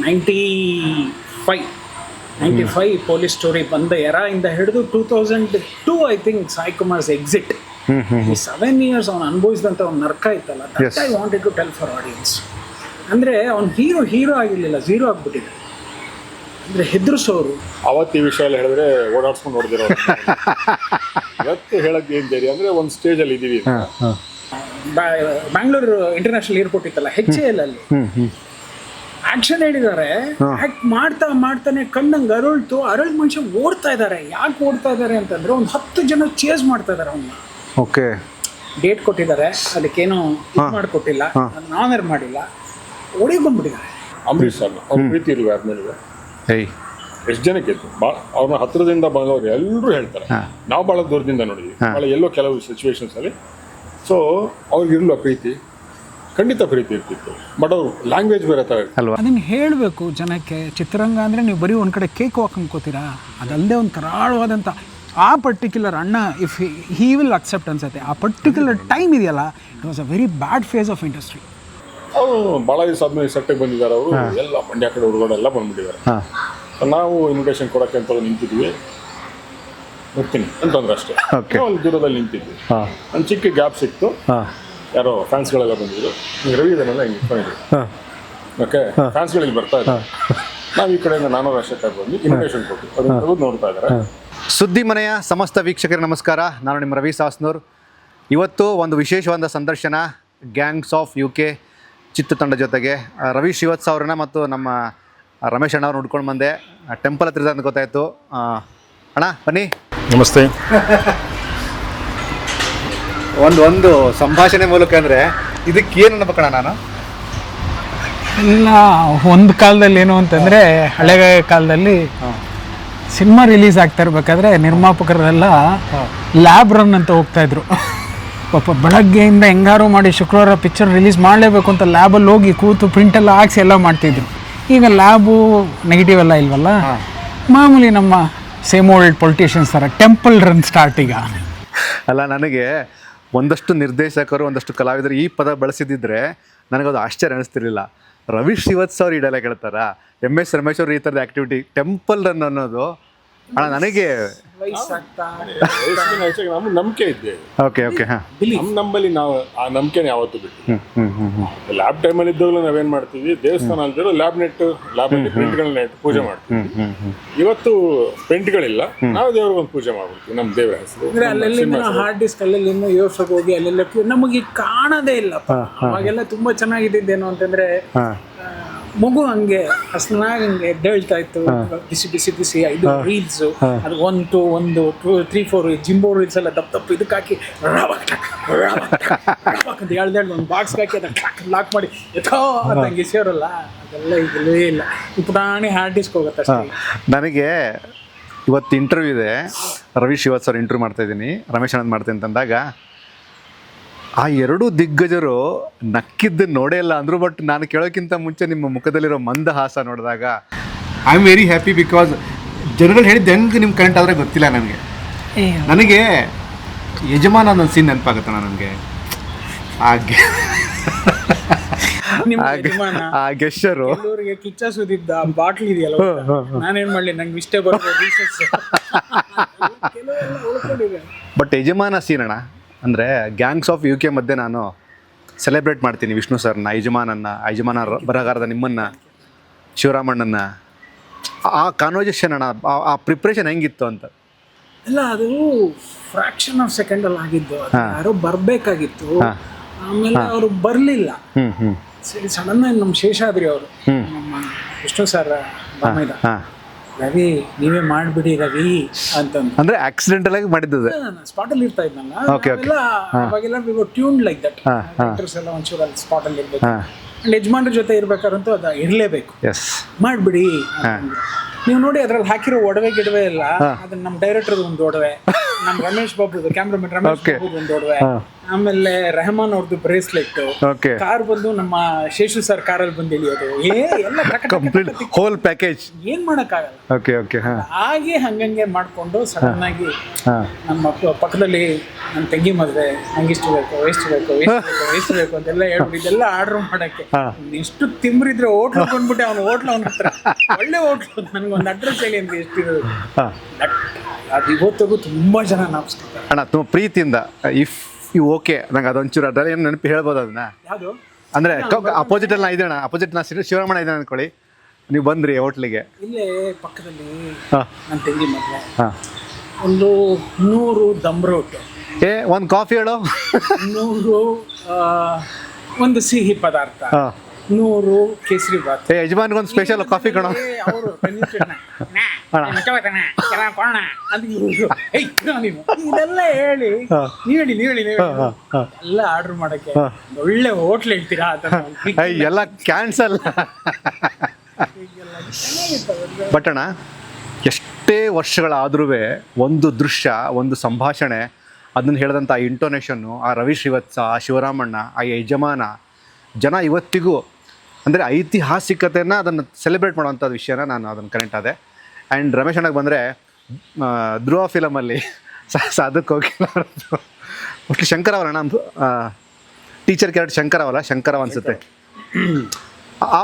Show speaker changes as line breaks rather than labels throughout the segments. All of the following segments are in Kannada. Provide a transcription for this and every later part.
95 ಪೊಲೀಸ್ ಸ್ಟೋರಿ ಬಂದ ಎರಾಯಿಂದ ಹಿಡಿದು 2002 I think Sai Kumar's exit. ಈ 7 years ಅವನು ಅನುಭವಿಸಿದಂಥ ಒಂದು ನರ್ಕ ಇತ್ತಲ್ಲ, that I wanted to tell for audience. ಅಂದರೆ ಅವ್ನು ಹೀರೋ ಆಗಿರಲಿಲ್ಲ, ಝೀರೋ ಆಗಿಬಿಟ್ಟಿದೆ. ಅಂದರೆ ಹೆದರ್ಸೋರು.
ಅವತ್ತು ಈ ವಿಷಯ ಎಲ್ಲ ಹೇಳಿದ್ರೆ ಓಡಾಡ್ಸ್ಕೊಂಡು ನೋಡಿದಿರೋ ಇವತ್ತು ಹೇಳಕ್ಕೆ ಏನು ಬೇರೆ ಅಂದರೆ ಒಂದು ಸ್ಟೇಜಲ್ಲಿ ಇದ್ದೀವಿ.
ಬ್ಯಾಂಗ್ಳೂರು ಇಂಟರ್ನ್ಯಾಷನಲ್ ಏರ್ಪೋರ್ಟ್ ಇತ್ತಲ್ಲ, HAL ಅಲ್ಲಿ ಆಕ್ಷನ್ ಹೇಳಿದ್ದಾರೆ. ಆಕ್ಟ್ ಮಾಡ್ತಾನೆ ಕಣ್ಣಂಗೆ ಅರಳ್ ಮನುಷ್ಯ ಓಡ್ತಾ ಇದ್ದಾರೆ. ಯಾಕೆ ಓಡ್ತಾ ಇದ್ದಾರೆ ಅಂತಂದ್ರೆ ಒಂದು 10 ಜನ ಚೇಸ್ ಮಾಡ್ತಾ ಇದ್ದಾರೆ ಅವನ್ನ.
ಓಕೆ,
ಡೇಟ್ ಕೊಟ್ಟಿದ್ದಾರೆ, ಅದಕ್ಕೇನು ಮಾಡಿಕೊಟ್ಟಿಲ್ಲ, ನಾನರ್ ಮಾಡಿಲ್ಲ, ಓಡಿಕೊಂಡ್ಬಿಟ್ಟಿದ್ದಾರೆ.
ಅಂಬರೀಷ್ ಸರ್ ಅವ್ರ ಪ್ರೀತಿ ಇರಲಿಲ್ಲ ಆದ್ಮೇಲೆ ಎಷ್ಟು ಜನಕ್ಕೆ ಇತ್ತು. ಅವ್ರನ್ನ ಹತ್ರದಿಂದ ಬಂದವ್ರು ಎಲ್ಲರೂ ಹೇಳ್ತಾರೆ, ನಾವು ಭಾಳ ದೂರದಿಂದ ನೋಡಿದ್ವಿ, ಭಾಳ ಎಲ್ಲೋ ಕೆಲವು ಸಿಚುವೇಶನ್ಸ್ ಅಲ್ಲಿ. ಸೊ ಅವ್ರಿಗಿರಲಿಲ್ಲ ಪ್ರೀತಿ, ಖಂಡಿತ ಪ್ರೀತಿ ಇರ್ತಿತ್ತು, ಬಟ್ ಅವ್ರು ಲ್ಯಾಂಗ್ವೇಜ್ ಬೇರೆ ಥರ
ಅಲ್ವಾ.
ಅದನ್ನು ಹೇಳಬೇಕು ಜನಕ್ಕೆ. ಚಿತ್ರರಂಗ ಅಂದರೆ ನೀವು ಬರೀ ಒಂದು ಕಡೆ ಕೇಕ್ ವಾಕ್ ಅನ್ಕೋತೀರಾ, ಅದಲ್ಲದೆ ಒಂದು ಕರಾಳವಾದಂಥ ಆ ಪರ್ಟಿಕ್ಯುಲರ್ ಅಣ್ಣ ಇಫ್ ಹಿ ವಿಲ್ ಅಕ್ಸೆಪ್ಟ್ ಅನ್ಸುತ್ತೆ. ಆ ಪರ್ಟಿಕ್ಯುಲರ್ ಟೈಮ್ ಇದೆಯಲ್ಲ, it was a very bad phase of industry.
ಅವರು ಭಾಳ ದಿವಸ ಆದ್ಮೇಲೆ ಸೆಟ್ಟಿಗೆ ಬಂದಿದ್ದಾರೆ. ಅವರು ಎಲ್ಲ ಮಂಡ್ಯ ಕಡೆ ಹುಡುಗರೆಲ್ಲ ಬಂದ್ಬಿಟ್ಟಿದ್ದಾರೆ. ನಾವು ಇನ್ವಿಟೇಷನ್ ಕೊಡೋಕ್ಕೆ ಅಂತ ನಿಂತಿದ್ವಿ, ಬರ್ತೀನಿ ಅಂತಂದ್ರೆ ಅಷ್ಟೇ. ಅಲ್ಲಿ ದೂರದಲ್ಲಿ ನಿಂತಿದ್ವಿ, ಒಂದು ಚಿಕ್ಕ ಗ್ಯಾಪ್ ಸಿಕ್ತು, ಯಾರೋ ಫ್ಯಾನ್ಸ್ಗಳೆಲ್ಲ ಬಂದಿದ್ರು. ರವಿ ಇದನ್ನೆಲ್ಲ ಹಿಂಗೆ ಇಟ್ಕೊಂಡಿದ್ರು. ಓಕೆ, ಫ್ಯಾನ್ಸ್ಗಳಿಗೆ ಬರ್ತಾ ಇದ್ದಾರೆ. ನಾವು ಈ ಕಡೆಯಿಂದ 400 ವರ್ಷಕ್ಕೆ ಬಂದು ಇನ್ವಿಟೇಷನ್ ಕೊಟ್ಟು ಅವರು ನೋಡ್ತಾ ಇದ್ದಾರೆ.
ಸುದ್ದಿ ಮನೆಯ ಸಮಸ್ತ ವೀಕ್ಷಕರಿಗೆ ನಮಸ್ಕಾರ. ನಾನು ನಿಮ್ಮ ರವಿ ಸಾಸ್ನೂರ್. ಇವತ್ತು ಒಂದು ವಿಶೇಷವಾದ ಸಂದರ್ಶನ ಗ್ಯಾಂಗ್ಸ್ ಆಫ್ UK ಚಿತ್ರತಂಡ ಜೊತೆಗೆ ರವಿ ಶ್ರೀವತ್ಸ ಅವ್ರನ್ನ ಮತ್ತು ನಮ್ಮ ರಮೇಶ್ ಅಣ್ಣ ಅವ್ರು ನೋಡ್ಕೊಂಡು ಬಂದೆ. ಟೆಂಪಲ್ ಹತ್ರ ಅಂತ ಗೊತ್ತಾಯಿತು. ಅಣ್ಣ ಬನ್ನಿ.
ನಮಸ್ತೆ.
ಒಂದು ಸಂಭಾಷಣೆ ಮೂಲಕ ಅಂದರೆ ಇದಕ್ಕೆ ಏನು ಅನ್ಬೇಕಣ್ಣ ನಾನು?
ಇಲ್ಲ, ಒಂದು ಕಾಲದಲ್ಲಿ ಏನು ಅಂತಂದರೆ, ಹಳೆ ಕಾಲದಲ್ಲಿ ಸಿನಿಮಾ ರಿಲೀಸ್ ಆಗ್ತಾ ಇರ್ಬೇಕಾದ್ರೆ ನಿರ್ಮಾಪಕರೆಲ್ಲ ಲ್ಯಾಬ್ ರನ್ ಅಂತ ಹೋಗ್ತಾಯಿದ್ರು. ಪಾಪ ಬೆಳಗ್ಗೆಯಿಂದ ಹೆಂಗಾರು ಮಾಡಿ ಶುಕ್ರವಾರ ಪಿಕ್ಚರ್ ರಿಲೀಸ್ ಮಾಡಲೇಬೇಕು ಅಂತ ಲ್ಯಾಬಲ್ಲಿ ಹೋಗಿ ಕೂತು ಪ್ರಿಂಟೆಲ್ಲ ಹಾಕ್ಸಿ ಎಲ್ಲ ಮಾಡ್ತಿದ್ರು. ಈಗ ಲ್ಯಾಬು ನೆಗೆಟಿವ್ ಎಲ್ಲ ಇಲ್ವಲ್ಲ, ಮಾಮೂಲಿ ನಮ್ಮ ಸೇಮ್ ಓಲ್ಡ್ ಪೊಲಿಟಿಷಿಯನ್ಸ್ ಥರ ಟೆಂಪಲ್ ರನ್ ಸ್ಟಾರ್ಟ್ ಈಗ.
ಅಲ್ಲ, ನನಗೆ ಒಂದಷ್ಟು ನಿರ್ದೇಶಕರು ಒಂದಷ್ಟು ಕಲಾವಿದರು ಈ ಪದ ಬಳಸಿದ್ದಿದ್ರೆ ನನಗದು ಆಶ್ಚರ್ಯ ಅನಿಸ್ತಿರ್ಲಿಲ್ಲ. ರವಿ ಶ್ರೀವತ್ಸ ಅವ್ರು ಈ ಡೈಲಾಗ್ ಹೇಳ್ತಾರ, MS ರಮೇಶ್ ಅವರು ಈ ಥರದ ಆ್ಯಕ್ಟಿವಿಟಿ ಟೆಂಪಲ್ ರನ್ ಅನ್ನೋದು ಅಣ್ಣ ನನಗೆ
ನಮ್ಮ ನಂಬಿಕೆ ಇದ್ದೆ.
ಓಕೆ ಓಕೆ, ಹಾಂ,
ನಮ್ಮಲ್ಲಿ ನಾವು ಆ ನಂಬಿಕೆನ ಯಾವತ್ತೂ ಬಿಟ್ಟು ಲ್ಯಾಬ್ ಟೈಮಲ್ಲಿ ಇದ್ದಾಗಲೂ ನಾವೇನು ಮಾಡ್ತೀವಿ, ದೇವಸ್ಥಾನ ಅಲ್ದಿರೋ ಲ್ಯಾಬಲ್ಲಿ ಪ್ರಿಂಟ್ಗಳನ್ನ ಇಟ್ಟು ಪೂಜೆ ಮಾಡ್ತೀವಿ. ಇವತ್ತು ಪ್ರಿಂಟ್ಗಳಿಲ್ಲ, ನಾವು ದೇವ್ರಿಗೆ ಒಂದು ಪೂಜೆ ಮಾಡ್ಬಿಡ್ತೀವಿ ನಮ್ಮ ದೇವರ ಹೆಸರು.
ಅಲ್ಲೆಲ್ಲ ಹಾರ್ಡ್ ಡಿಸ್ಕ್ ಅಲ್ಲೆಲ್ಲ ಇನ್ನೂ ಯೋಸಕ್ಕೆ ಹೋಗಿ ಅಲ್ಲೆಲ್ಲ ನಮಗೆ ಕಾಣದೇ ಇಲ್ಲ. ಅವಾಗೆಲ್ಲ ತುಂಬಾ ಚೆನ್ನಾಗಿದ್ದೇನು ಅಂತಂದ್ರೆ, ಮಗು ಹಂಗೆ ಹಸನಾಗಿ ಹಂಗೆ ಎದ್ದೇಳ್ತಾ ಇತ್ತು, ಬಿಸಿ ಬಿಸಿ ಬಿಸಿ ಇದು ರೀಲ್ಸ್, ಅದು 1 2 1 2 3 4 ಜಿಂಬೋ ರೀಲ್ಸ್ ಎಲ್ಲ ದಪ್ಪ ಇದಕ್ಕೆ ಹಾಕಿ ಅಂತ ಹೇಳ್ದೇಳಿ ಒಂದು ಬಾಕ್ಸ್ ಹಾಕಿ ಅದನ್ನ ಲಾಕ್ ಮಾಡಿ ಎಥೋ ಅಂತ ಹಂಗೆ ಸೇರಲ್ಲ, ಅದೆಲ್ಲ ಈಗಲೇ ಇಲ್ಲ. ಪುಟಾಣಿ ಹಾರ್ಡ್ ಡಿಸ್ಕ್ ಹೋಗುತ್ತೆ ಅಷ್ಟೇ.
ನನಗೆ ಇವತ್ತು ಇಂಟರ್ವ್ಯೂ ಇದೆ, ರವಿ ಶ್ರೀವತ್ಸ ಅವ್ರು ಇಂಟರ್ವ್ಯೂ ಮಾಡ್ತಾಯಿದ್ದೀನಿ, ರಮೇಶ್ ಅಣ್ಣಂದು ಮಾಡ್ತೀನಿ ಅಂತಂದಾಗ ಆ ಎರಡೂ ದಿಗ್ಗಜರು ನಕ್ಕಿದ್ದನ್ನು ನೋಡೇ ಇಲ್ಲ ಅಂದರು. ಬಟ್ ನಾನು ಕೇಳೋಕ್ಕಿಂತ ಮುಂಚೆ ನಿಮ್ಮ ಮುಖದಲ್ಲಿರೋ ಮಂದಹಾಸ ನೋಡಿದಾಗ I am very happy. Because ಜನಗಳು ಹೇಳಿದ್ದು ಹೆಂಗೆ ನಿಮ್ಮ ಕರೆಂಟ್ ಆದರೆ ಗೊತ್ತಿಲ್ಲ ನನಗೆ. ನನಗೆ ಯಜಮಾನ ಅನ್ನೋ ಸೀನ್ ನೆನಪಾಗುತ್ತಣ್ಣ ನನಗೆ. ಆ ಗೆಸ್ಟರು
ಕಿಚ್ಚ ಸುದಿದ್ದ ಬಾಟ್ಲ್ ಇದೆಯಲ್ಲ, ನಾನೇನು ಮಾಡಲಿ, ನಂಗೆ ಇಷ್ಟೇ ಬರ್ಬೋದು.
ಬಟ್ ಯಜಮಾನ ಸೀನ್ ಅಣ್ಣ ಅಂದರೆ ಗ್ಯಾಂಗ್ಸ್ ಆಫ್ UK ಮಧ್ಯೆ ನಾನು ಸೆಲೆಬ್ರೇಟ್ ಮಾಡ್ತೀನಿ ವಿಷ್ಣು ಸರ್ನ, ಯಜಮಾನ ಬರಹಗಾರದ ನಿಮ್ಮನ್ನು, ಶಿವರಾಮಣ್ಣನ. ಆ ಕಾನ್ವರ್ಜೇಷನ್ ಅಣ್ಣ, ಆ ಪ್ರಿಪ್ರೇಷನ್ ಹೆಂಗಿತ್ತು ಅಂತ.
ಇಲ್ಲ, ಅದು ಫ್ರಾಕ್ಷನ್ ಆಫ್ ಸೆಕೆಂಡಲ್ಲಿ ಆಗಿದ್ದು. ಯಾರೋ ಬರಬೇಕಾಗಿತ್ತು, ಆಮೇಲೆ ಅವರು ಬರಲಿಲ್ಲ. ಸರಿ, ಸಡನ್ ಆಗಿ ನಮ್ಮ ಶೇಷಾದ್ರಿ ಅವರು, ನಮ್ಮ ವಿಷ್ಣು ಸರ್ ಬಾಮೈದ, ರವಿ ನೀವೇ ಮಾಡಿಬಿಡಿ ರವಿ ಅಂತಂದು.
ಅಂದ್ರೆ ಆಕ್ಸಿಡೆಂಟಲ್ ಆಗಿ ಮಾಡಿದ್ದು,
ಸ್ಪಾಟಲ್ಲಿ ಇರ್ತಾ ಇದ್ನಲ್ಲ ಅವಾಗೆಲ್ಲ we were tuned like that. Actors ಎಲ್ಲ ಒಂಚೂರು ಅಲ್ಲಿ ಸ್ಪಾಟಲ್ಲಿ ಇರಬೇಕು, ಅಂಡ್ ಯಜಮಾನ್ರ ಜೊತೆ ಇರ್ಬೇಕಾರಂತೂ ಅದು ಇರಲೇಬೇಕು. ಮಾಡಿಬಿಡಿ ನೀವು ನೋಡಿ, ಅದ್ರಲ್ಲಿ ಹಾಕಿರೋ ಒಡವೆ ಗಿಡವೆ ಇಲ್ಲ, ಅದನ್ನ ನಮ್ಮ ಡೈರೆಕ್ಟರ್ ಒಂದು ಒಡವೆ, ನಮ್ಮ ರಮೇಶ್ ಬಾಬು ಕ್ಯಾಮ್ರಾಮನ್ ರಮೇಶ್ ಬಾಬು ಒಂದು ಒಡವೆ, ಆಮೇಲೆ ರೆಹಮಾನ್ ಅವ್ರದ್ದು ಬ್ರೇಸ್ಲೆಟ್,
ಓಕೆ
ಕಾರ್ ಬಂದು ನಮ್ಮ ಶೇಷು ಸರ್ ಕಾರಲ್ಲಿ ಬಂದು ಇಳಿಯೋದು, ಎಲ್ಲ
ಕಂಪ್ಲೀಟ್ ಹೋಲ್ ಪ್ಯಾಕೇಜ್.
ಏನ್ ಮಾಡಕ್ಕಾಗಲ್ಲ.
ಓಕೆ ಓಕೆ ಹಾಂ
ಹಾಗೆ ಹಂಗಂಗೆ ಮಾಡ್ಕೊಂಡು ಸಡನ್ ಆಗಿ
ಹಾಂ
ನಮ್ಮ ಪಕ್ಕದಲ್ಲಿ ನನ್ನ ತಂಗಿ ಮದುವೆ, ನಂಗಿಷ್ಟು ಬೇಕು, ಎಷ್ಟು ಬೇಕು, ಎಷ್ಟು ಬೇಕು ಅಂತೆಲ್ಲ ಹೇಳ್ಬಿಟ್ಟು ಇದೆಲ್ಲ ಆರ್ಡರ್ ಮಾಡಕ್ಕೆ ಎಷ್ಟು ತಿಮ್ರಿದ್ರೆ ಹೋಟ್ಲ್ ಬಂದ್ಬಿಟ್ಟೆ. ಅವ್ನು ಹೋಟ್ಲ್ ಅವನ ಹತ್ರ ಒಳ್ಳೆ ಹೋಟ್ಲು, ನನ್ಗೊಂದು ಅಡ್ರೆಸ್ ಹೇಳಿ ಅಂತ ಎಷ್ಟಿರೋದು.
ಹಾಂ
ಅದು ಇವತ್ತಿಗೂ ತುಂಬಾ ಜನ ನಾಪಿಸ್ತಾರೆ
ಅಣ್ಣ ತುಂಬ ಪ್ರೀತಿಯಿಂದ. ಇಫ್ ಯು ಓಕೆ ನಂಗೆ ಅದೊಂಚೂರು ಅದರ ಏನು ನೆನಪು ಹೇಳ್ಬೋದು ಅದನ್ನ.
ಯಾವುದು
ಅಂದರೆ ಅಪೋಸಿಟಲ್ಲಿ ನಾ ಇದ್ದೇಣ, ಅಪೋಸಿಟ್ ನಾ ಶಿವರಾಮಣ್ಣ ಇದ್ದೇನೆ ಅಂದ್ಕೊಳ್ಳಿ, ನೀವು ಬಂದ್ರಿ ಹೋಟ್ಲಿಗೆ,
ಇಲ್ಲೇ ಪಕ್ಕದಲ್ಲಿ
ಹಾಂ
ನನ್ನ ತಂಗಿ ಮದುವೆ,
ಹಾಂ
ಒಂದು 100 ದಮ್ ರೋಟು,
ಒಂದು ಕಾಫಿ ಹೇಳೋ,
100 ಒಂದು ಸಿಹಿ ಪದಾರ್ಥ,
ಹಾಂ
100 ಕೇಸರಿ ಬಾತ್.
ಯಜಮಾನ್ಗೊಂದು ಸ್ಪೆಷಲ್ ಕಾಫಿ ಕಣೋ.
ಅವರು ಇದೆಲ್ಲ ಹೇಳಿ ನೀವೇಳಿ ಎಲ್ಲ ಆರ್ಡರ್ ಮಾಡಕ್ಕೆ ಒಳ್ಳೆ ಹೋಟ್ಲ್ ಹೇಳ್ತೀರಾ
ಎಲ್ಲ ಕ್ಯಾನ್ಸಲ್. ಬಟ್ ಅಣ್ಣ ಎಷ್ಟೇ ವರ್ಷಗಳಾದ್ರೂ ಒಂದು ದೃಶ್ಯ, ಒಂದು ಸಂಭಾಷಣೆ, ಅದನ್ನು ಹೇಳಿದಂಥ ಆ ಇಂಟೋನೇಷನ್ನು, ಆ ರವಿ ಶ್ರೀವತ್ಸ, ಆ ಶಿವರಾಮಣ್ಣ, ಆ ಯಜಮಾನ, ಜನ ಇವತ್ತಿಗೂ ಅಂದರೆ ಐತಿಹಾಸಿಕತೆಯನ್ನು ಅದನ್ನು ಸೆಲೆಬ್ರೇಟ್ ಮಾಡುವಂಥ ವಿಷಯನ ನಾನು ಅದನ್ನು ಕನೆಕ್ಟ್ ಆದೆ. ಆ್ಯಂಡ್ ರಮೇಶ್ ಅಣ್ಣಗೆ ಬಂದರೆ ಧ್ರುವ ಫಿಲಮಲ್ಲಿ ಸಾಧಕ್ ಹೋಗಿಲ್ಲ ಅವ್ರದ್ದು ಒಟ್ಟು ಶಂಕರ ಅವರಣ್ಣ, ಟೀಚರ್ ಕ್ಯಾರೆಕ್ಟರ್ ಶಂಕರವ ಅನಿಸುತ್ತೆ.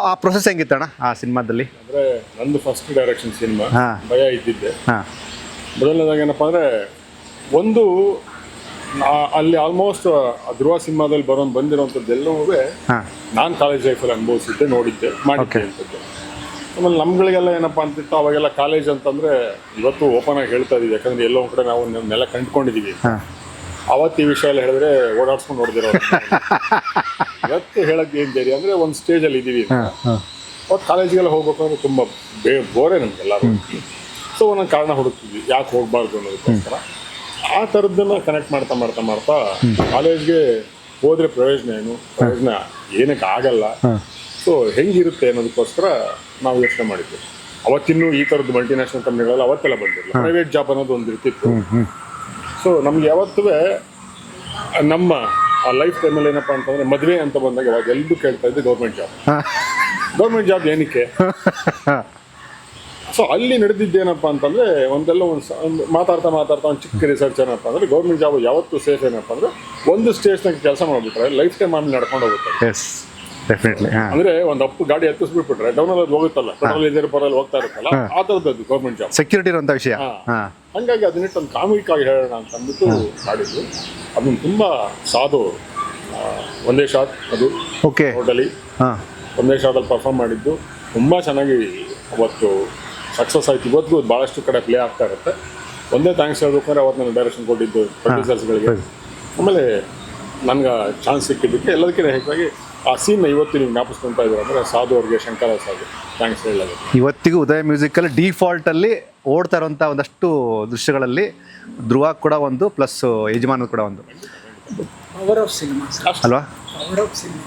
ಆ ಪ್ರೊಸೆಸ್ ಹೆಂಗಿತ್ತಣ್ಣ ಆ ಸಿನಿಮಾದಲ್ಲಿ?
ಅಂದರೆ ನಂದು ಫಸ್ಟ್ ಡೈರೆಕ್ಷನ್ ಸಿನಿಮಾ,
ಹಾಂ
ಭಯ ಇದ್ದಿದ್ದೆ.
ಹಾಂ
ಮೊದಲನೇದಾಗ ಏನಪ್ಪ ಅಂದರೆ ಒಂದು ಅಲ್ಲಿ ಆಲ್ಮೋಸ್ಟ್ ಧ್ರುವ ಸಿನಿಮಾದಲ್ಲಿ ಬಂದಿರೋಂಥದ್ದೆಲ್ಲವೂ
ಹಾಂ
ನಾನು ಕಾಲೇಜ್ ಲೈಫಲ್ಲಿ ಅನುಭವಿಸಿದ್ದೆ, ನೋಡಿದ್ದೆ, ಮಾಡಿದ್ದೆ ಅಂತದ್ದು. ಆಮೇಲೆ ನಮ್ಗಳಿಗೆಲ್ಲ ಏನಪ್ಪ ಅಂತಿತ್ತು ಅವಾಗೆಲ್ಲ ಕಾಲೇಜ್ ಅಂತಂದರೆ ಇವತ್ತು ಓಪನ್ ಆಗಿ ಹೇಳ್ತಾ ಇದ್ದೀವಿ, ಯಾಕಂದರೆ ಎಲ್ಲೋ ಒಂದು ಕಡೆ ನಾವು ನೆಲ ಕಂಡುಕೊಂಡಿದ್ದೀವಿ.
ಹಾಂ
ಅವತ್ತು ಈ ವಿಷಯ ಎಲ್ಲ ಹೇಳಿದ್ರೆ ಓಡಾಡ್ಸ್ಕೊಂಡು ನೋಡಿದಿರೋ ಇವತ್ತು ಹೇಳಕ್ಕೆ ಏನು ಬೇರೆ ಅಂದರೆ ಒಂದು ಸ್ಟೇಜಲ್ಲಿ ಇದ್ದೀವಿ. ಅವತ್ತು ಕಾಲೇಜಿಗೆಲ್ಲ ಹೋಗ್ಬೇಕು ಅಂದರೆ ತುಂಬ ಬೋರೇ ನಮಗೆಲ್ಲರೂ. ಸೊ ಒಂದೊಂದು ಕಾರಣ ಹುಡುಕ್ತಿದ್ವಿ ಯಾಕೆ ಹೋಗಬಾರ್ದು ಅನ್ನೋದಕ್ಕೋಸ್ಕರ. ಆ ಥರದ್ದನ್ನು ಕನೆಕ್ಟ್ ಮಾಡ್ತಾ ಕಾಲೇಜ್ಗೆ ಹೋದರೆ ಪ್ರಯೋಜನ ಏನಕ್ಕೆ ಆಗಲ್ಲ, ಸೊ ಹೆಂಗಿರುತ್ತೆ ಅನ್ನೋದಕ್ಕೋಸ್ಕರ ನಾವು ಯೋಚನೆ ಮಾಡಿದ್ವಿ. ಅವತ್ತಿನ್ನೂ ಈ ಥರದ್ದು ಮಲ್ಟಿನ್ಯಾಷನಲ್ ಕಂಪ್ನಿಗಳೆಲ್ಲ ಅವತ್ತೆಲ್ಲ ಬಂದಿರಲಿಲ್ಲ, ಪ್ರೈವೇಟ್ ಜಾಬ್ ಅನ್ನೋದು ಒಂದು ಇರ್ತಿತ್ತು. ಸೊ ನಮ್ಗೆ ಯಾವತ್ತೂ ನಮ್ಮ ಆ ಲೈಫ್ ಟೈಮಲ್ಲಿ ಏನಪ್ಪ ಅಂತಂದರೆ ಮದುವೆ ಅಂತ ಬಂದಾಗ ಅವಾಗ ಎಲ್ಲರೂ ಕೇಳ್ತಾ ಇದ್ದೆ ಗೌರ್ಮೆಂಟ್ ಜಾಬ್ ಏನಕ್ಕೆ. ಸೊ ಅಲ್ಲಿ ನಡೆದಿದ್ದೇನಪ್ಪ ಅಂತಂದರೆ ಒಂದೆಲ್ಲ ಒಂದು ಮಾತಾಡ್ತಾ ಒಂದು ಚಿಕ್ಕ ರಿಸರ್ಚ್ ಏನಪ್ಪ ಅಂದರೆ ಗೌರ್ಮೆಂಟ್ ಜಾಬ್ ಯಾವತ್ತೂ ಸೇಫ್ ಏನಪ್ಪ ಅಂದರೆ ಒಂದು ಸ್ಟೇಜ್ನಾಗ ಕೆಲಸ ಮಾಡಿಬಿಟ್ರೆ ಲೈಫ್ ಟೈಮ್ ಆಮೇಲೆ ನಡ್ಕೊಂಡು ಹೋಗುತ್ತೆ.
ಡೆಫಿನೆಟ್ಲಿ.
ಅಂದರೆ ಒಂದು ಅಪ್ಪು ಗಾಡಿ ಹತ್ತಿಸ್ಬಿಟ್ಬಿಟ್ರೆ ಡೌನಲ್ಲಿ ಅದು ಹೋಗುತ್ತಲ್ಲ, ಪೆಟ್ರೋಲ್ ಇದ್ರೆ ಪರವಾಗಿ ಹೋಗ್ತಾ ಇರುತ್ತಲ್ಲ, ಆ ಥರದ್ದು ಗೌರ್ಮೆಂಟ್ ಜಾಬ್
ಸೆಕ್ಯೂರಿಟಿ ಇರುವಂಥ ವಿಷಯ.
ಹಂಗಾಗಿ ಅದನ್ನಿಟ್ಟು ಒಂದು ಕಾಮಿಕ್ ಆಗಿ ಹೇಳೋಣ ಅಂತ ಅಂದ್ಬಿಟ್ಟು ಮಾಡಿದ್ರು. ಅದನ್ನು ತುಂಬ ಸಾಧು ಒಂದೇ ಶಾಟ್, ಅದು
ಓಕೆ
ಟೋಟಲಿ ಒಂದೇ ಶಾಟಲ್ಲಿ ಪರ್ಫಾರ್ಮ್ ಮಾಡಿದ್ದು ತುಂಬ ಚೆನ್ನಾಗಿ ಅವತ್ತು ಸಕ್ಸಸ್ ಆಯ್ತು. ಇವತ್ತಿಗೂ ಭಾಳಷ್ಟು ಕಡೆ ಪ್ಲೇ ಆಗ್ತಾ ಇರುತ್ತೆ. ಒಂದೇ ಥ್ಯಾಂಕ್ಸ್ ಹೇಳ್ಬೇಕಂದ್ರೆ ಅವತ್ತು ನನಗೆ ಡೈರೆಕ್ಷನ್ ಕೊಟ್ಟಿದ್ದು ಪ್ರೊಡ್ಯೂಸರ್ಸ್ಗಳಿಗೆ, ಆಮೇಲೆ ನನಗೆ ಚಾನ್ಸ್ ಸಿಕ್ಕಿದ್ದಕ್ಕೆ ಎಲ್ಲದಕ್ಕಿಂತ ಹೆಚ್ಚಾಗಿ ಆ ಸೀನ್ನ ಇವತ್ತು ನೀವು ಜ್ಞಾಪಿಸ್ಕೊಂತ ಇದ್ದೀರ ಅಂದರೆ ಸಾಧು ಅವ್ರಿಗೆ, ಶಂಕರ ಸಾಧು ಥ್ಯಾಂಕ್ಸ್ ಹೇಳೋದು.
ಇವತ್ತಿಗೂ ಉದಯ ಮ್ಯೂಸಿಕಲ್ಲಿ ಡಿಫಾಲ್ಟಲ್ಲಿ ಓಡ್ತಾ ಇರೋಂಥ ಒಂದಷ್ಟು ದೃಶ್ಯಗಳಲ್ಲಿ ಧ್ರುವ ಕೂಡ ಒಂದು, ಪ್ಲಸ್ ಯಜಮಾನ ಕೂಡ ಒಂದು.
ಪವರ್ ಆಫ್ ಸಿನಿಮಾ
ಅಲ್ವಾ?
ಪವರ್ ಆಫ್ ಸಿನಿಮಾ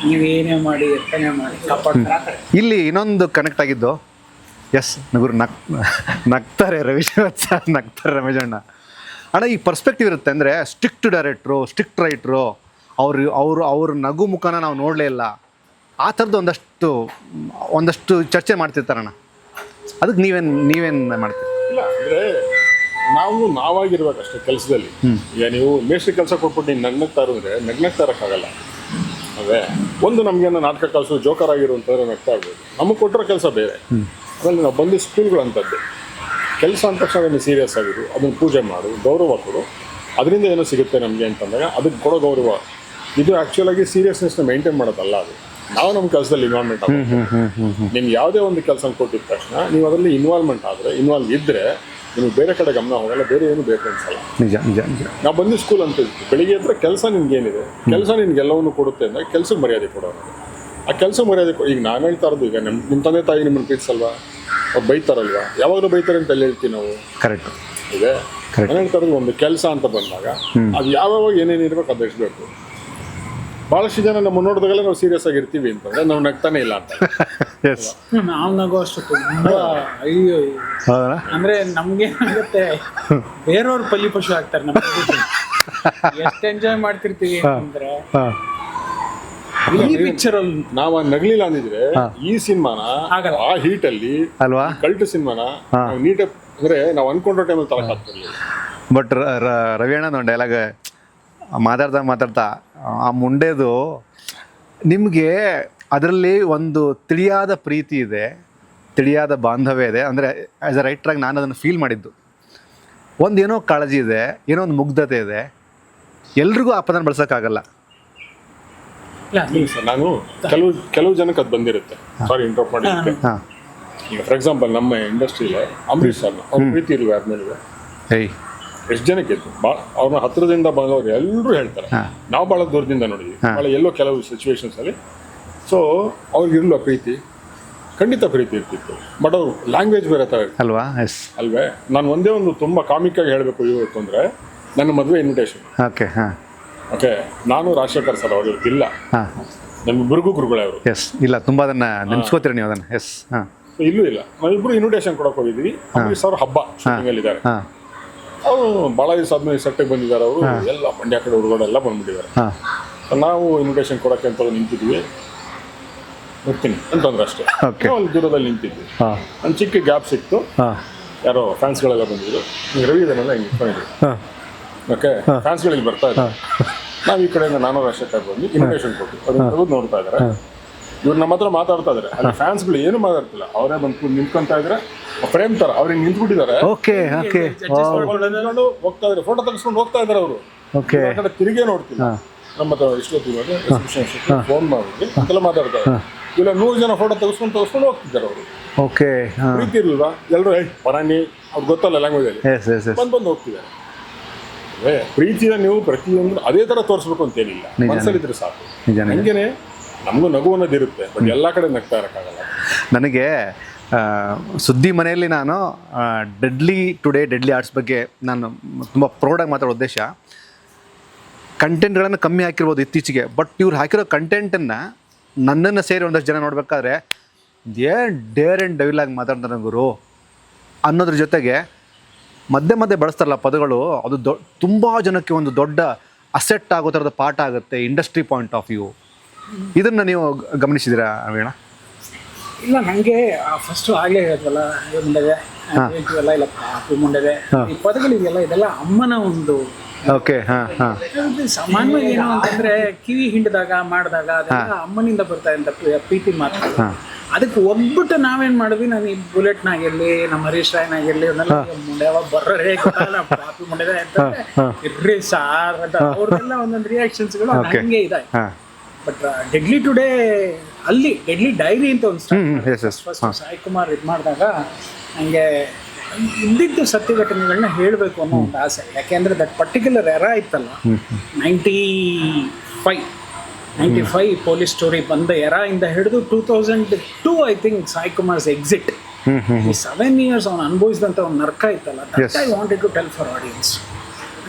ನೀವೇನೇ ಮಾಡಿ ಎತ್ತನೆ ಮಾಡಿ ಕಾಪಾಡ್ತಾರೆ.
ಇಲ್ಲಿ ಇನ್ನೊಂದು ಕನೆಕ್ಟ್ ಆಗಿದ್ದು, ಎಸ್ ನಗುರು ನಗ್ತಾರೆ ರವಿ ಶ್ರೀವತ್ಸ, ನಗ್ತಾರೆ ರಮೇಶ್ ಅಣ್ಣ. ಅಣ್ಣ ಈ ಪರ್ಸ್ಪೆಕ್ಟಿವ್ ಇರುತ್ತೆ ಅಂದರೆ ಸ್ಟ್ರಿಕ್ಟ್ ಡೈರೆಕ್ಟ್ರು, ಸ್ಟ್ರಿಕ್ಟ್ ರೈಟ್ರು, ಅವ್ರ ನಗು ಮುಖನ ನಾವು ನೋಡಲೇ ಇಲ್ಲ. ಆ ಥರದ್ದು ಒಂದಷ್ಟು ಚರ್ಚೆ ಮಾಡ್ತಿರ್ತಾರಣ್ಣ. ಅದಕ್ಕೆ ನೀವೇನು ಮಾಡ್ತೀರಿ?
ಇಲ್ಲ ಅಂದರೆ ನಾವಾಗಿರ್ಬೇಕಷ್ಟೇ ಕೆಲಸದಲ್ಲಿ. ಈಗ ನೀವು ಮೇಸ್ಟ್ರಿ ಕೆಲಸ ಕೊಟ್ಬಿಟ್ಟು ನೀನು ನಗ್ನಗ್ತಾ ಇರೋದ್ರೆ ನಗ್ನಗ್ತಾ ಇರೋಕ್ಕಾಗಲ್ಲ. ಅದೇ ಒಂದು ನಮಗೇನೋ ನಾಟಕ ಕಲಿಸೋ ಜೋಕರ್ ಆಗಿರುವಂಥವ್ರು ನಗ್ತಾ ಇರ್ಬೋದು. ನಮಗೆ ಕೊಟ್ಟಿರೋ ಕೆಲಸ ಬೇರೆ. ಆಮೇಲೆ ನಾವು ಬಂದು ಸ್ಕೂಲ್ಗಳು ಅಂಥದ್ದು ಕೆಲಸ ಅಂದ ತಕ್ಷಣ ಅದನ್ನು ಸೀರಿಯಸ್ ಆಗಿರು, ಅದನ್ನು ಪೂಜೆ ಮಾಡು, ಗೌರವ ಕೊಡು, ಅದರಿಂದ ಏನೋ ಸಿಗುತ್ತೆ ನಮಗೆ ಅಂತಂದಾಗ ಅದಕ್ಕೆ ಕೊಡೋ ಗೌರವ. ಇದು ಆ್ಯಕ್ಚುಲಾಗಿ ಸೀರಿಯಸ್ನೆಸ್ನ ಮೇಂಟೈನ್ ಮಾಡೋದಲ್ಲ. ಅದು ನಾವು ನಮ್ಮ ಕೆಲಸದಲ್ಲಿ ಇನ್ವಾಲ್ವ್ಮೆಂಟ್ ಆಗುತ್ತೆ. ನಿಮ್ಗೆ ಯಾವುದೇ ಒಂದು ಕೆಲಸ ಕೊಟ್ಟಿದ ತಕ್ಷಣ ನೀವು ಅದರಲ್ಲಿ ಇನ್ವಾಲ್ವ್ ಇದ್ದರೆ ನಿಮಗೆ ಬೇರೆ ಕಡೆ ಗಮನ ಹೋಗಲ್ಲ, ಬೇರೆ ಏನು ಬೇಕು ಅನ್ಸಲ್ಲ.
ನಿಜ ನಿಜ ನಿಜ.
ನಾವು ಬಂದು ಸ್ಕೂಲ್ ಅಂತ ಇರ್ತೀವಿ, ಬೆಳಿಗ್ಗೆ ಹತ್ರ ಕೆಲಸ ನಿನ್ಗೇನಿದೆ, ಕೆಲಸ ನಿನ್ಗೆಲ್ಲವನ್ನು ಕೊಡುತ್ತೆ ಅಂದರೆ ಕೆಲಸಕ್ಕೆ ಮರ್ಯಾದೆ ಕೊಡೋದು. ಆ ಕೆಲಸ ಮರ್ಯಾದೆ ಈಗ ನಾನು ಹೇಳ್ತಾ ಇರೋದು, ಈಗ ನಿಮ್ಮ ತಂದೆ ತಾಯಿ ನಿಮ್ಮನ್ನು ಪ್ರೀತಿಸಲ್ವಾ, ಅವ್ರು ಬೈತಾರಲ್ವಾ, ಯಾವಾಗಲೂ ಬೈತಾರೆ ಅಂತ ಅಲ್ಲಿ ಹೇಳ್ತೀವಿ ನಾವು.
ಕರೆಕ್ಟ್
ಇದೆ. ನಾನು ಹೇಳ್ತಾ ಇರೋದು ಒಂದು ಕೆಲಸ ಅಂತ ಬಂದಾಗ ಅದು ಯಾವಾಗ ಏನೇನು ಇರ್ಬೇಕು ಅದು ಎಷ್ಬೇಕು. ಭಾಳಷ್ಟು ಜನ ನಮ್ಮ ನೋಡಿದಾಗಲೇ ನಾವು ಸೀರಿಯಸ್ ಆಗಿರ್ತೀವಿ ಅಂತಂದರೆ ನಾವು ನಗ್ತಾನೆ ಇಲ್ಲ ಅಂತ.
ನಾವು ನಗೋ ಅಷ್ಟು ತುಂಬ ಅಯ್ಯೋ ಅಂದರೆ ನಮ್ಗೇನಾಗುತ್ತೆ, ಬೇರೆಯವ್ರು ಪಶು ಆಗ್ತಾರೆ ನಮಗೆ. ಎಷ್ಟು ಎಂಜಾಯ್ ಮಾಡ್ತಿರ್ತೀವಿ ಅಂದ್ರೆ
ಹಾಂ
ಈ ಪಿಕ್ಚರ್ ಅಲ್ಲಿ
ನಾವ್ ನಗ್ಲಿಲ್ಲ ಅಂದಿದ್ರೆ ಈ ಸಿನಿಮಾನ
ಆಗಲ್ಲ.
ಆ ಹೀಟ್ ಅಲ್ಲಿ
ಅಲ್ವಾ?
ಕಲ್ಟ್ ಸಿನಿಮಾನ ನೀಟ್ ಅಂದ್ರೆ ನಾವ್ ಅನ್ಕೊಂಡ್ರ ಟೈಮಲ್ಲಿ ತರಕ್ ಆಗ್ತಿರ್ಲಿಲ್ಲ.
ಬಟ್ ರವಿ ಅಣ್ಣ ಒಂದು ಡೈಲಾಗ್ ಮಾತಾಡ್ತಾ ಆ ಮುಂಡೆದು ನಿಮಗೆ ಅದರಲ್ಲಿ ಒಂದು ತಿಳಿಯಾದ ಪ್ರೀತಿ ಇದೆ, ತಿಳಿಯಾದ ಬಾಂಧವ್ಯ ಇದೆ. ಅಂದರೆ ಆ್ಯಸ್ ಅ ರೈಟ್ರಾಗಿ ನಾನು ಅದನ್ನು ಫೀಲ್ ಮಾಡಿದ್ದು. ಒಂದು ಏನೋ ಕಾಳಜಿ ಇದೆ, ಏನೋ ಒಂದು ಮುಗ್ಧತೆ ಇದೆ. ಎಲ್ರಿಗೂ ಆ ಪದನ ಬಳಸೋಕ್ಕಾಗಲ್ಲ.
ನಾನು ಕೆಲವು ಜನಕ್ಕೆ ಅದು ಬಂದಿರುತ್ತೆ. ಸಾರಿ ಇಂಟ್ರಪ್ಟ್ ಮಾಡಿರುತ್ತೆ.
ಹಾಂ
ಈಗ ಫಾರ್ ಎಕ್ಸಾಂಪಲ್ ನಮ್ಮ ಇಂಡಸ್ಟ್ರಿಯಲ್ಲಿ ಅಂಬರೀಷ್ ಸರ್ ಅವ್ರ ಪ್ರೀತಿ ಇಲ್ವೇ ಆದ್ಮೇಲೆ
ಏಯ್
ಎಷ್ಟು ಜನಕ್ಕೆ ಇತ್ತು ಭಾಳ ಅವ್ರನ್ನ ಹತ್ರದಿಂದ ಬಂದವ್ರು ಎಲ್ಲರೂ ಹೇಳ್ತಾರೆ. ನಾವು ಭಾಳ ದೂರದಿಂದ ನೋಡಿದ್ವಿ, ಭಾಳ ಎಲ್ಲೋ ಕೆಲವು ಸಿಚುವೇಶನ್ಸ್ ಅಲ್ಲಿ. ಸೊ ಅವ್ರಿಗಿರ್ಲೋ ಪ್ರೀತಿ, ಖಂಡಿತ ಪ್ರೀತಿ ಇರ್ತಿತ್ತು. ಬಟ್ ಅವ್ರು ಲ್ಯಾಂಗ್ವೇಜ್ ಬೇರೆ ಥರ ಇರ್ತಾರೆ
ಅಲ್ವಾ? ಎಸ್.
ಅಲ್ವೇ? ನಾನು ಒಂದೇ ಒಂದು ತುಂಬ ಕಾಮಿಕ್ಕಾಗಿ ಹೇಳಬೇಕು ಇವತ್ತು ಅಂದರೆ, ನನ್ನ ಮದುವೆ ಇನ್ವಿಟೇಷನ್.
ಓಕೆ. ಹಾಂ
ಓಕೆ, ನಾನು ರಾಜಶೇಖರ್ ಸರ್ ಅವರು ಇಲ್ಲ,
ಹಾಂ
ನಮ್ಮಿಬ್ಬರಿಗೂ ಗುರುಗಳೇ ಅವರು.
ಎಸ್. ಇಲ್ಲ, ತುಂಬ ಅದನ್ನು ನೆನೆಸ್ಕೋತೀರಿ ನೀವು ಅದನ್ನು. ಎಸ್. ಹಾಂ
ಇಲ್ಲೂ ಇಲ್ಲ, ನಾವಿಬ್ಬರು ಇನ್ವಿಟೇಷನ್ ಕೊಡೋಕೆ ಹೋಗಿದ್ವಿ. ಅಂಬರೀಷ್ ಸರ್ ಹಬ್ಬ ಶೂಟಿಂಗಲ್ಲಿ ಇದ್ದಾರೆ.
ಹಾಂ
ಅವರು ಭಾಳ ದಿವಸ ಆದ್ಮೇಲೆ ಸೆಟ್ಟಿಗೆ ಬಂದಿದ್ದಾರೆ. ಅವರು ಎಲ್ಲ ಮಂಡ್ಯ ಕಡೆ ಹುಡುಗರೆಲ್ಲ ಬಂದ್ಬಿಟ್ಟಿದ್ದಾರೆ.
ಹಾಂ
ನಾವು ಇನ್ವಿಟೇಷನ್ ಕೊಡೋಕ್ಕೆ ಅಂತ ನಿಂತಿದ್ವಿ. ಬರ್ತೀನಿ ಅಂತಂದ್ರೆ ಅಷ್ಟೇ.
ಓಕೆ.
ಅಲ್ಲಿ ದೂರದಲ್ಲಿ ನಿಂತಿದ್ವಿ.
ಹಾಂ
ಒಂದು ಚಿಕ್ಕ ಗ್ಯಾಪ್ ಸಿಕ್ತು.
ಹಾಂ
ಯಾರೋ ಫ್ಯಾನ್ಸ್ಗಳೆಲ್ಲ ಬಂದಿದ್ರು. ಈಗ ರವಿ ಇದನ್ನೆಲ್ಲ ಹಿಂಗೆ ಇಟ್ಕೊಂಡಿದ್ರು.
ಹಾಂ
ಓಕೆ, ಫ್ಯಾನ್ಸ್ಗಳಿಗೆ ಬರ್ತಾ ಇದ್ದಾರೆ. ನಾವು ಈ ಕಡೆಯಿಂದ ನಾನು ರಾಜಶೇಖರ್ ಬಂದು ಇನ್ವಿಟೇಷನ್ ಕೊಟ್ಟು ಅದನ್ನ ತೆಗೆದು ನೋಡ್ತಾ ಇದ್ದಾರೆ. ಇವ್ರು ನಮ್ಮ ಹತ್ರ ಮಾತಾಡ್ತಾ ಇದ್ದಾರೆ. ಅಲ್ಲಿ ಫ್ಯಾನ್ಸ್ಗಳು ಏನು ಮಾತಾಡ್ತಿಲ್ಲ, ಅವರೇ ಬಂದು ನಿಂತ್ಕೊಂತ ಇದ್ರೆ ಫ್ರೇಮ್ ತರ ಅವ್ರಿಗೆ ನಿಂತ್ಬಿಟ್ಟಿದ್ದಾರೆ.
ಓಕೆ. ಓಕೆ.
ನಿಂತ್ಕೊಂಡು ಹೋಗ್ತಾ ಇದ್ದಾರೆ, ಫೋಟೋ ತೆಗೆಸ್ಕೊಂಡು ಹೋಗ್ತಾ ಇದ್ದಾರೆ ಅವರು.
ಓಕೆ.
ಆ ಕಡೆ ತಿರುಗೇ ನೋಡ್ತಿಲ್ಲ. ನಮ್ಮ ಹತ್ರ ಇಷ್ಟೊತ್ತಿಗೆ ಫೋನ್ ಮಾಡಿದ್ವಿ ಅಂತೆಲ್ಲ ಮಾತಾಡ್ತಾ ಇದ್ದಾರೆ. ಇಲ್ಲ 100 ಜನ ಫೋಟೋ ತೆಗೆಸ್ಕೊಂಡು ಹೋಗ್ತಿದ್ದಾರೆ ಅವರು.
ಓಕೆ. ಹಾಂ
ಪ್ರೀತಿ ಇರ್ಲಿಲ್ವಾ? ಎಲ್ಲರೂ ಪರಾಣಿ ಅವ್ರಿಗೆ ಗೊತ್ತಲ್ಲ ಲ್ಯಾಂಗ್ವೇಜ್ ಅಲ್ಲಿ
ಎಸ್ ಎಸ್ ಎಸ್.
ಬಂದು ಹೋಗ್ತಿದ್ದಾರೆ. ಪ್ರೀತಿನ ನೀವು ಪ್ರತಿಯೊಂದು ಅದೇ ತರ ತೋರಿಸ್ಬೇಕು ಅಂತೇನಿಲ್ಲ, ಮನಸ್ಸಲ್ಲಿದ್ರೆ ಸಾಕು.
ನಿಜ.
ಹಂಗೇನೆ ನಮಗೂ ನಗು ಅನ್ನೋದಿರುತ್ತೆ, ಬಟ್ ಎಲ್ಲ ಕಡೆ ನಗ್ತಾ ಇರೋಕ್ಕಾಗಲ್ಲ.
ನನಗೆ ಸುದ್ದಿ ಮನೆಯಲ್ಲಿ ನಾನು ಡೆಡ್ಲಿ ಟುಡೇ ಡೆಡ್ಲಿ ಆರ್ಟ್ಸ್ ಬಗ್ಗೆ ನಾನು ತುಂಬ ಪ್ರೌಡಾಗಿ ಮಾತಾಡೋ ಉದ್ದೇಶ, ಕಂಟೆಂಟ್ಗಳನ್ನು ಕಮ್ಮಿ ಹಾಕಿರ್ಬೋದು ಇತ್ತೀಚೆಗೆ, ಬಟ್ ಇವ್ರು ಹಾಕಿರೋ ಕಂಟೆಂಟನ್ನು ನನ್ನನ್ನು ಸೇರಿ ಒಂದಷ್ಟು ಜನ ನೋಡಬೇಕಾದ್ರೆ ಏನು ಡೇರ್ ಆ್ಯಂಡ್ ಡೆವಿಲ್ ಆಗಿ ಮಾತಾಡ್ತಾರೆ ಗುರು ಅನ್ನೋದ್ರ ಜೊತೆಗೆ ಮಧ್ಯೆ ಮಧ್ಯೆ ಬಳಸ್ತಾರಲ್ಲ ಪದಗಳು, ಅದು ತುಂಬ ಜನಕ್ಕೆ ಒಂದು ದೊಡ್ಡ ಅಸೆಟ್ ಆಗೋ ಥರದ ಪಾಠ ಆಗುತ್ತೆ ಇಂಡಸ್ಟ್ರಿ ಪಾಯಿಂಟ್ ಆಫ್ ವ್ಯೂ. ಇದನ್ನು ನೀವು ಗಮನಿಸಿದ್ದೀರಾ ಅವೇಣ?
ಇಲ್ಲ, ನನಗೆ ಫಸ್ಟು ಆಗಲೇ ಹೇಳಿದ್ವಲ್ಲ, ಮುಂಡೆದೆ ಹೇಳ್ತೀವಲ್ಲ, ಇಲ್ಲ ಪಾಪು ಮುಂಡೆದೆ, ಈ ಪದಗಳಿದೆಯಲ್ಲ, ಇದೆಲ್ಲ ಅಮ್ಮನ ಒಂದು.
ಓಕೆ. ಹಾಂ ಹಾಂ.
ಸಾಮಾನ್ಯವಾಗಿ ಏನು ಅಂತಂದರೆ ಕಿವಿ ಹಿಂಡಿದಾಗ ಮಾಡಿದಾಗ ಅದೆಲ್ಲ ಅಮ್ಮನಿಂದ ಬರ್ತಾ ಇದ್ದ ಪ್ರೀತಿ ಮಾತ್ರ. ಅದಕ್ಕೆ ಒಗ್ಬಿಟ್ಟು ನಾವೇನು ಮಾಡಿದ್ವಿ, ನಾನು ಈ ಬುಲೆಟ್ನಾಗಿರಲಿ, ನಮ್ಮ ಹರೀಶ್ ರಾಯ್ನಾಗಿರಲಿ, ಅವನ್ನೆಲ್ಲ ಮುಂಡೆ ಯಾವಾಗ ಬರ್ರೇ ಗೊತ್ತಲ್ಲ, ಪಾಪಿ ಮುಂಡೆದೆ ಅಂತಂದರೆ ಇರ್ರಿ ಸಾರ್ ಅಂತ ಅವ್ರದ್ದೆಲ್ಲ ಒಂದೊಂದು ರಿಯಾಕ್ಷನ್ಸ್ಗಳು ಹಂಗೆ ಇದೆ. ಬಟ್ ಡೆಡ್ಲಿ ಟುಡೇ ಅಲ್ಲಿ ಡೆಡ್ಲಿ ಡೈರಿ ಅಂತ ಒಂದು ಫಸ್ಟ್ ಸಾಯಿ ಕುಮಾರ್ ಇದು ಮಾಡಿದಾಗ ನನಗೆ ಇದ್ದಿದ್ದು ಸತ್ಯ ಘಟನೆಗಳನ್ನ ಹೇಳಬೇಕು ಅನ್ನೋ ಒಂದು ಆಸೆ. ಯಾಕೆಂದರೆ ದಟ್ ಪರ್ಟಿಕ್ಯುಲರ್ ಎರಾ ಇತ್ತಲ್ಲ, 95 ಪೊಲೀಸ್ ಸ್ಟೋರಿ ಬಂದ ಎರಾ ಇಂದ ಹಿಡಿದು 2002 I think Sai Kumar's exit, ಈ 7 years ಅವ್ನು ಅನುಭವಿಸಿದಂಥ ಒಂದು ನರ್ಕ ಇತ್ತಲ್ಲ, that I wanted to tell for audience.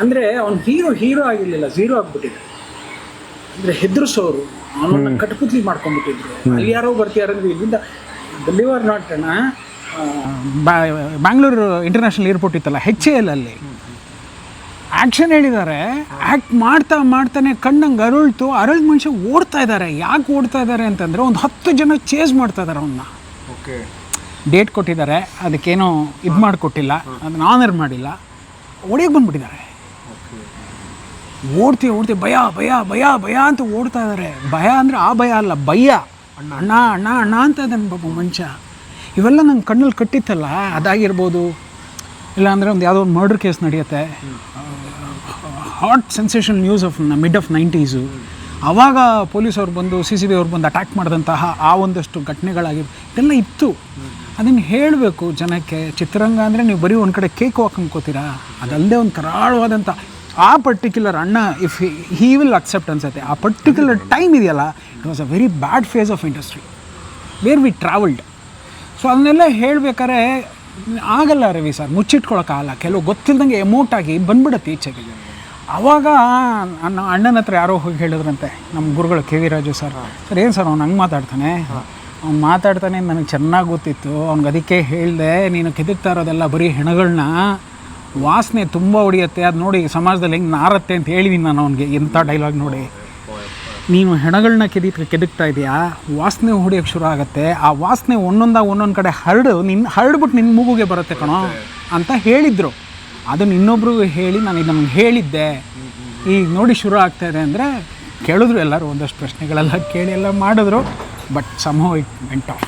ಅಂದರೆ ಅವ್ನು ಹೀರೋ ಆಗಿರಲಿಲ್ಲ, ಝೀರೋ ಆಗಿಬಿಟ್ಟಿದೆ. ಅಂದರೆ ಹೆದರ್ಸೋರು, ಅವನನ್ನು ಕಟ್ಪುತ್ಲಿ ಮಾಡ್ಕೊಂಡ್ಬಿಟ್ಟಿದ್ರು. ಅಲ್ಲಿ ಯಾರೋ ಬರ್ತೀಯಾರಂದ್ರೆ ಇಲ್ಲಿಂದ deliver not Bangalore international airport ಇತ್ತಲ್ಲ, HAL ಅಲ್ಲಿ ಆ್ಯಕ್ಷನ್ ಹೇಳಿದ್ದಾರೆ. ಆ್ಯಕ್ಟ್ ಮಾಡ್ತಾನೆ ಕಣ್ಣಂಗೆ ಅರಳಿದ ಮನುಷ್ಯ ಓಡ್ತಾ ಇದ್ದಾರೆ. ಯಾಕೆ ಓಡ್ತಾ ಇದ್ದಾರೆ ಅಂತಂದರೆ ಒಂದು 10 ಜನ ಚೇಸ್ ಮಾಡ್ತಾ ಇದ್ದಾರೆ ಅವನ್ನ.
ಓಕೆ.
ಡೇಟ್ ಕೊಟ್ಟಿದ್ದಾರೆ, ಅದಕ್ಕೇನೋ ಇದು ಮಾಡಿಕೊಟ್ಟಿಲ್ಲ, ಅದನ್ನ ಆನರ್ ಮಾಡಿಲ್ಲ, ಹೊಡೆಯೋಕೆ ಬಂದ್ಬಿಟ್ಟಿದ್ದಾರೆ. ಓಡ್ತೀವಿ ಭಯ ಭಯ ಭಯ ಭಯ ಅಂತ ಓಡ್ತಾ ಇದ್ದಾರೆ. ಭಯ ಅಂದರೆ ಆ ಭಯ ಅಲ್ಲ, ಭಯ. ಅಣ್ಣ ಅಣ್ಣ ಅಣ್ಣ ಅಂತ ಇದ್ದಾನೆ ಪಾಪ ಮನುಷ್ಯ. ಇವೆಲ್ಲ ನಂಗೆ ಕಣ್ಣಲ್ಲಿ ಕಟ್ಟಿತ್ತಲ್ಲ, ಅದಾಗಿರ್ಬೋದು. ಇಲ್ಲಾಂದರೆ ಒಂದು ಯಾವುದೋ ಒಂದು ಮರ್ಡರ್ ಕೇಸ್ ನಡೆಯುತ್ತೆ, hot sensation news of mid of 90s. ಆವಾಗ ಪೊಲೀಸವ್ರು ಬಂದು CCB ಅವ್ರು ಬಂದು ಅಟ್ಯಾಕ್ ಮಾಡಿದಂತಹ ಆ ಒಂದಷ್ಟು ಘಟನೆಗಳಾಗಿರ್ಬೋದು, ಇದೆಲ್ಲ ಇತ್ತು. ಅದನ್ನು ಹೇಳಬೇಕು ಜನಕ್ಕೆ. ಚಿತ್ರರಂಗ ಅಂದರೆ ನೀವು ಬರೀ ಒಂದು ಕಡೆ ಕೇಕ್ ವಾಕ್ ಅನ್ಕೋತೀರಾ, ಅದಲ್ಲದೆ ಒಂದು ಕರಾಳವಾದಂಥ ಆ ಪರ್ಟಿಕ್ಯುಲರ್ ಅಣ್ಣ ಇಫ್ ಹಿ ವಿಲ್ ಅಕ್ಸೆಪ್ಟ್ ಅನ್ಸುತ್ತೆ. ಆ ಪರ್ಟಿಕ್ಯುಲರ್ ಟೈಮ್ ಇದೆಯಲ್ಲ, it was a very bad phase of industry where we travelled. So ಅದನ್ನೆಲ್ಲ ಹೇಳ್ಬೇಕಾದ್ರೆ ಆಗಲ್ಲ ರವಿ ಸರ್, ಮುಚ್ಚಿಟ್ಕೊಳಕ್ಕಾಗಲ್ಲ. ಕೆಲವು ಗೊತ್ತಿಲ್ದಂಗೆ ಎಮೋಟ್ ಆಗಿ ಬಂದ್ಬಿಡುತ್ತೆ ಈಚೆಗೆ. ಆವಾಗ ಅಣ್ಣನ ಹತ್ರ ಯಾರೋ ಹೋಗಿ ಹೇಳಿದ್ರಂತೆ, ನಮ್ಮ ಗುರುಗಳು KV ರಾಜು ಸರ್ ಏನು ಸರ್ ಅವ್ನು ಹಂಗೆ ಮಾತಾಡ್ತಾನೆ, ಅವ್ನು ಮಾತಾಡ್ತಾನೆ ನನಗೆ ಚೆನ್ನಾಗಿ ಗೊತ್ತಿತ್ತು. ಅವ್ನಿಗೆ ಅದಕ್ಕೆ ಹೇಳಿದೆ, ನೀನು ಕೆದಕ್ತಾ ಇರೋದೆಲ್ಲ ಬರೀ ಹೆಣಗಳನ್ನ, ವಾಸನೆ ತುಂಬ ಹೊಡಿಯುತ್ತೆ, ಅದು ನೋಡಿ ಸಮಾಜದಲ್ಲಿ ಹೆಂಗೆ ನಾರತ್ತೆ ಅಂತ ಹೇಳಿದ್ದೀನಿ ನಾನು ಅವನಿಗೆ. ಎಂಥ ಡೈಲಾಗ್ ನೋಡಿ, ನೀನು ಹೆಣಗಳನ್ನ ಕೆದಕ್ತಾ ಇದೆಯಾ, ವಾಸನೆ ಹೊಡಿಯೋಕ್ಕೆ ಶುರು ಆಗುತ್ತೆ, ಆ ವಾಸನೆ ಒಂದೊಂದು ಕಡೆ ಹರಡ್ಬಿಟ್ಟು ನಿನ್ನ ಮೂಗುಗೆ ಬರುತ್ತೆ ಕಣೋ ಅಂತ ಹೇಳಿದರು. ಅದನ್ನು ಇನ್ನೊಬ್ರಿಗೂ ಹೇಳಿ ನಾನು ಇದನ್ನು ಹೇಳಿದ್ದೆ, ಈಗ ನೋಡಿ ಶುರು ಆಗ್ತಾಯಿದೆ ಅಂದರೆ ಕೇಳಿದ್ರು ಎಲ್ಲರೂ, ಒಂದಷ್ಟು ಪ್ರಶ್ನೆಗಳೆಲ್ಲ ಕೇಳಿ ಎಲ್ಲ ಮಾಡಿದ್ರು. But somehow it went of.